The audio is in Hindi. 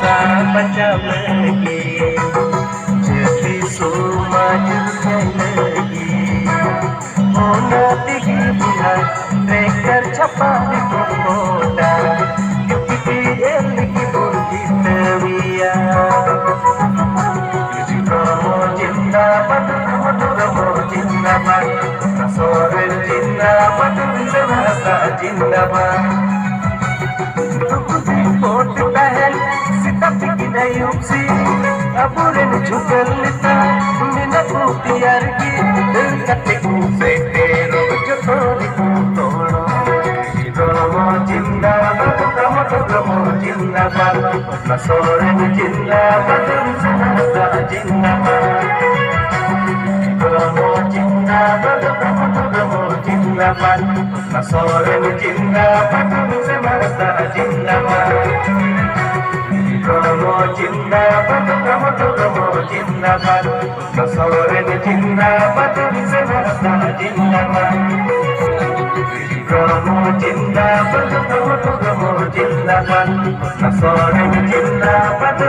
bacam lagi jadi sumajur lagi ona tinggi bulan rekar capa di kota yuki eliki burgi tawia Ramo jindabad Ramo jindabad Nasore jindabad Vinasa jindabad coat पहन सीता पिकी नयूसी अबूरे ने झुकल लिता बिना पुतियार की दिल कटे से तेरो जो थोड़ी तोड़ो रमो जिंदाबाद रमो जिंदाबाद नसोरे जिंदाबाद विश्वनाथ जिंदाबाद रमो जिंदाबाद रमो जिंदाबाद नसोरे जिंदाबाद विश्वनाथ जिंदाबाद रमो जिंदाबाद रमो जिंदाबाद नसोरे जिंदाबाद विश्वनाथ जिंदाबाद रमो जिंदाबाद रमो जिंदाबाद नसोरे जिंदाबाद